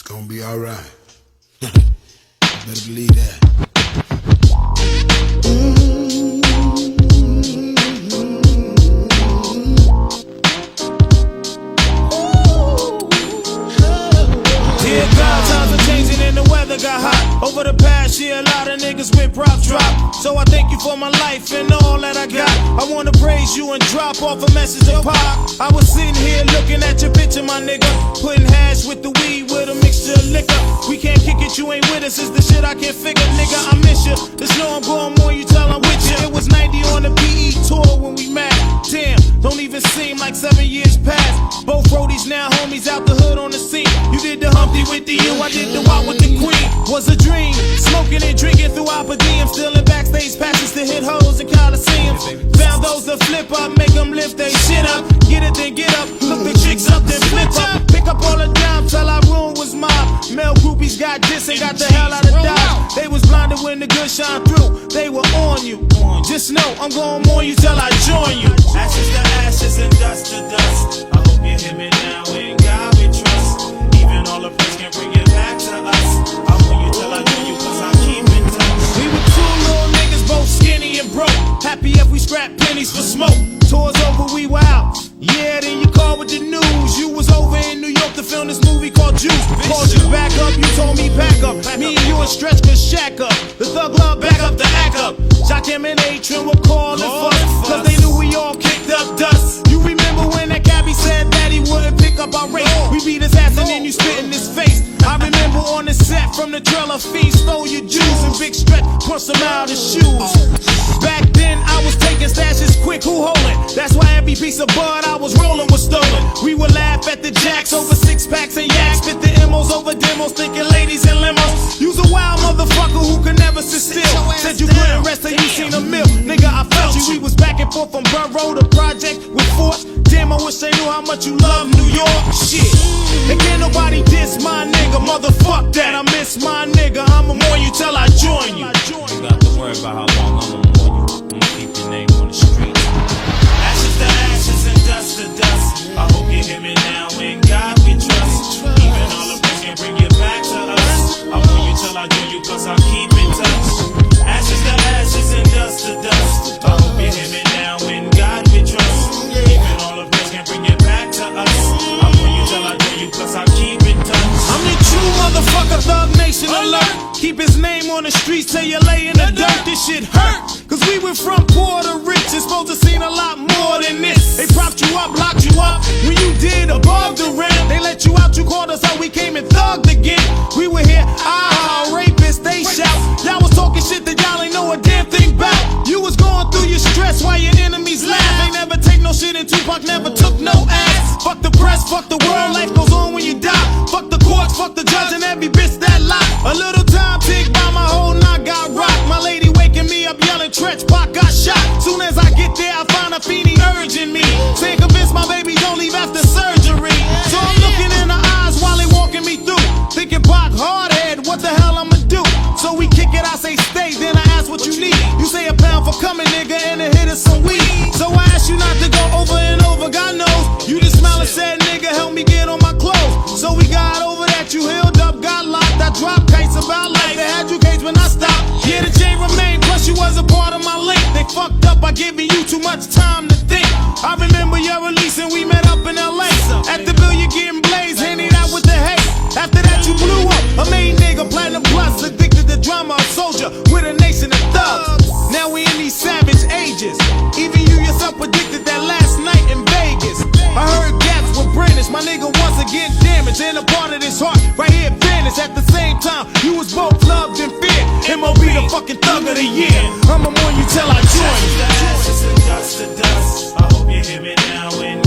gonna be alright. Better believe that. Dear God, times are changing and the weather got hot. Over the past year, a lot of niggas with props drop. So I thank you for my life and all that I got. I wanna praise you and drop off a message of pop. I was sitting here looking at your picture, my nigga, putting hash with the weed with a mixture of liquor. We can't kick it, you ain't with us, it's the shit I can't figure. Nigga, I miss you. The snow I'm going more, you tell I'm with you. It was 90 on the PE tour when we met. Damn, don't even seem like 7 years past. Both roadies now homies out the hood on the scene. You did the Humpty with the U, I did the walk with the Queen. Was a dream, smoking and drinking throughout per diem. Still in backstage passes to hit hoes in Coliseums. Found those that flip up, make them lift they shit up. Get it, then get up, look the chicks up, then flip up. Pick up all the dimes till our room was mob. Male groupies got this and got the hell out of Dodge. They was blinded when the good shine through. They were on you. Just know I'm gonna mourn you till I join you. Ashes to ashes and dust to dust. I hope you hear me now. In God we trust. Even all the praise can bring it back to us. I want you till I know you, cause I keep in touch. We were two little niggas, both skinny and broke. Happy if we scrap pennies for smoke. Tours over, we were out. Yeah, then you called with the news. You was over in New York to film this movie called Juice. Called you back up, you told me back up. Me and you and Stretch could shack up. The thug love back up the act up. Shock him and Atrin were calling fuss, cause they knew we all kicked up dust. You remember when that cabbie said that he wouldn't pick up our rate? We beat his ass and then you spit in his face. I remember on the set from the trailer, Fiend stole your juice and Big Stretch pushed him out his shoes. Back then I was taking stashes quick, who holding? That's why every piece of bud I was rolling was stolen. We would laugh at the jacks over 6-packs and yaks. Spit the M's over demos, thinking ladies and limos. You's a wild motherfucker who could never sit still. Said you couldn't rest till you seen a mill. Nigga, I felt you. We was back and forth from Borough to Project with Force. Damn, I wish they knew how much you love New York. Shit. And can't nobody diss my nigga. Motherfuck that, I miss my nigga. I'ma mourn you till I join you. You got to worry about how long I'ma mourn you. I'ma keep your name on the street. Ashes to ashes and dust to dust. I hope you hear me now. In God we trust. Even all the praise can bring it back to us. I want you till I do you, cause I keep in touch. Ashes to ashes and dust to dust. I hope you hear me now. In God we trust. Even all the praise can bring it back to us. I want you till I do you, cause I keep in touch. I'm the true motherfucker, Thug Nation alert. Keep his name on the streets till you lay in the dirt. This shit hurt, cause we went from poor to rich. It's supposed to seen a lot more than this. They propped you up, locked you up. When you did above the rim, they let you out, you called us out, we came and thugged again. We were here, rapists, they shout. Y'all was talking shit that y'all ain't know a damn thing about. You was going through your stress while your enemies laugh. They never take no shit and Tupac never took no ass. Fuck the press, fuck the world, life goes on when you die. Fuck the courts, fuck the judge and every bitch that lie. A little time tick by, my whole knot got rocked. My lady waking me up yelling, Tretch, Pac got shot. Soon as I get there, I find a fiendie urging me, saying convince my baby don't leave after surgery. So I'm looking in her eyes while they walking me through, thinking Pac hardhead, what the hell I'ma do? So we kick it, I say stay, then I ask what you need. You say a pound for coming, nigga, and a hit of some weed. So I ask you not to go over and over, God knows. You just smile and said, nigga, help me get on my clothes. So we got over that, you healed up, got locked. I dropped kites about life, they had you caged when I stopped. Yeah, the chain remained, plus you was a part of my link. They fucked up by giving you too much time to think. I remember your release and we met up in LA. At the bill you getting blazed, handing out with the hate. After that you blew up, a main nigga, platinum plus, addicted to drama, a soldier with a nation of thugs. Now we in these savage ages. Even you yourself predicted that last night in Vegas. I heard gaps were brandished, my nigga once again damaged. And a part of this heart right here vanished. At the same time, you was both loved and feared. M.O.B. the fucking thug of the year. I'ma mourn you till I join you. Ashes to ashes and dust to dust. I hope you hear me now. In